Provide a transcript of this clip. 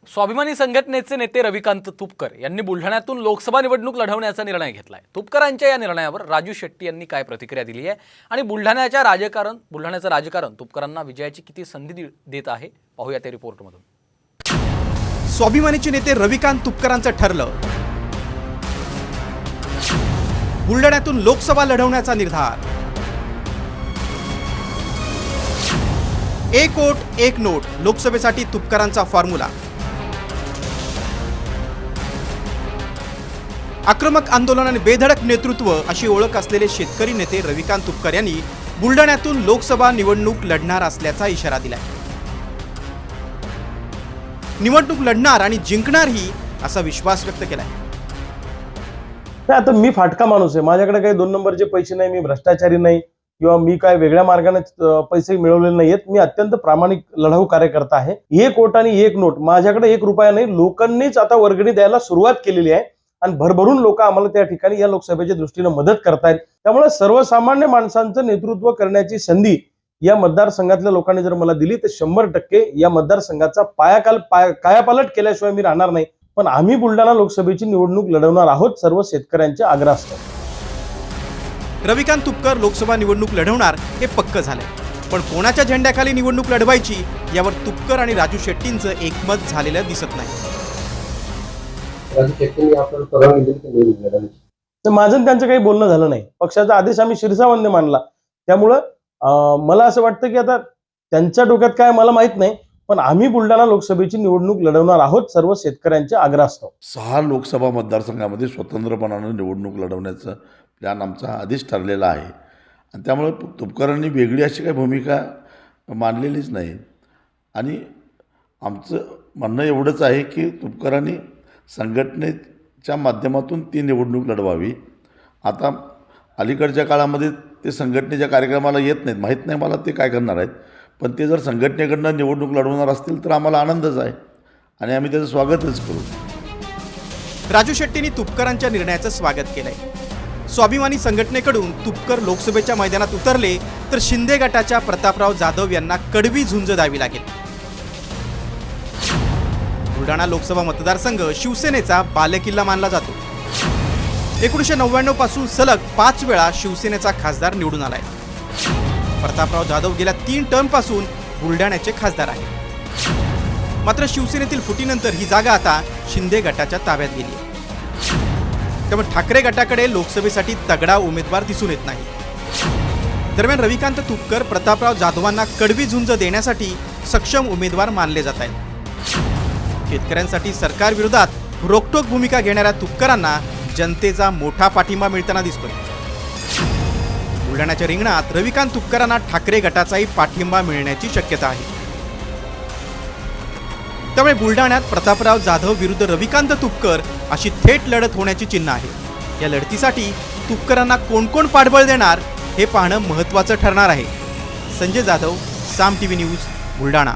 स्वाभिमानी संघटनेचे नेते रविकांत तुपकर यांनी बुलढाण्यातून लोकसभा निवडणूक लढवण्याचा निर्णय घेतलाय। तुपकरांच्या या निर्णयावर राजू शेट्टी यांनी काय प्रतिक्रिया दिली आहे आणि बुलढाण्याचं राजकारण तुपकरांना विजयाची किती संधी देत आहे पाहूया त्या रिपोर्टमधून। स्वाभिमानीचे नेते रविकांत तुपकरांचं ठरलं, बुलढाण्यातून लोकसभा लढवण्याचा निर्धार। एक वोट एक नोट लोकसभेसाठी तुपकरांचा फॉर्म्युला। आक्रमक आंदोलन आणि बेधडक नेतृत्व अशी ओळख असलेले शेतकरी नेते रविकांत तुपकर यांनी बुलढाण्यातून लोकसभा निवडणूक लढणार असल्याचा इशारा दिलाय। निवडणूक लढणार आणि जिंकणारही असा विश्वास व्यक्त केलाय। आता मी फाटका माणूस आहे, माझ्याकडे काही 2 नंबरचे पैसे नाही, मी भ्रष्टाचारी नाही किंवा मी काय वेगळ्या मार्गाने पैसे मिळवलेले नाहीत। मी अत्यंत प्रामाणिक लढाऊ कार्यकर्ता आहे। एक वोट आणि एक नोट, माझ्याकडे 1 रुपया नाही, लोकांनीच आता वर्गणी द्यायला सुरुवात केलेली आहे आणि भरभरून लोक आम्हाला त्या ठिकाणी या लोकसभेच्या दृष्टीने मदत करतायत। त्यामुळे सर्वसामान्य माणसांचं नेतृत्व करण्याची संधी या मतदारसंघातल्या लोकांनी जर मला दिली तर 100% या मतदारसंघाचा कायापालट केल्याशिवाय मी राहणार नाही। पण आम्ही बुलढाणा लोकसभेची निवडणूक लढवणार आहोत सर्व शेतकऱ्यांच्या आग्रहास्तव। रविकांत तुपकर लोकसभा निवडणूक लढवणार हे पक्क झालंय, पण कोणाच्या झेंड्याखाली निवडणूक लढवायची यावर तुपकर आणि राजू शेट्टींचं एकमत झालेलं दिसत नाही। माझं त्यांचं काही बोलणं झालं नाही। पक्षाचा आदेश आम्ही शिरसावंद मानला, त्यामुळं मला असं वाटतं की आता त्यांच्या डोक्यात काय मला माहित नाही, पण आम्ही बुलढाणा लोकसभेची निवडणूक लढवणार आहोत सर्व शेतकऱ्यांच्या आग्रहास्तव। 6 लोकसभा मतदारसंघामध्ये स्वतंत्रपणाने निवडणूक लढवण्याचा प्लॅन आमचा आधीच ठरलेला आहे आणि त्यामुळे तुपकरांनी वेगळी अशी काही भूमिका मांडलेलीच नाही आणि आमचं म्हणणं एवढंच आहे की तुपकरांनी संघटनेच्या माध्यमातून ती निवडणूक लढवावी। आता अलीकडच्या काळामध्ये ते संघटनेच्या कार्यक्रमाला येत नाहीत, माहीत नाही मला ते काय करणार आहेत, पण ते जर संघटनेकडनं निवडणूक लढवणार असतील तर आम्हाला आनंदच आहे आणि आम्ही त्याचं स्वागतच करू। राजू शेट्टींनी तुपकरांच्या निर्णयाचं स्वागत केलंय। स्वाभिमानी संघटनेकडून तुपकर लोकसभेच्या मैदानात उतरले तर शिंदे गटाच्या प्रतापराव जाधव यांना कडवी झुंज द्यावी लागेल। बुलढाणा लोकसभा मतदारसंघ शिवसेनेचा बालेकिल्ला मानला जातो। 1999 पासून सलग 5 वेळा शिवसेनेचा खासदार निवडून आलाय। प्रतापराव जाधव गेल्या 3 टर्मपासून बुलढाण्याचे खासदार आहेत। मात्र शिवसेनेतील फुटीनंतर ही जागा आता शिंदे गटाच्या ताब्यात गेली आहे। त्यामुळे ठाकरे गटाकडे लोकसभेसाठी तगडा उमेदवार दिसून येत नाही। दरम्यान रविकांत तुपकर प्रतापराव जाधवांना कडवी झुंज देण्यासाठी सक्षम उमेदवार मानले जात आहेत। शेतकऱ्यांसाठी सरकार विरोधात रोखठोक भूमिका घेणाऱ्या तुपकरांना जनतेचा मोठा पाठिंबा मिळताना दिसतोय। बुलढाण्याच्या रिंगणात रविकांत तुपकरांना ठाकरे गटाचाही पाठिंबा मिळण्याची शक्यता आहे। त्यामुळे बुलढाण्यात प्रतापराव जाधव विरुद्ध रविकांत तुपकर अशी थेट लढत होण्याची चिन्ह आहे। या लढतीसाठी तुपकरांना कोण कोण पाठबळ देणार हे पाहणं महत्त्वाचं ठरणार आहे। संजय जाधव, साम टीव्ही न्यूज, बुलढाणा।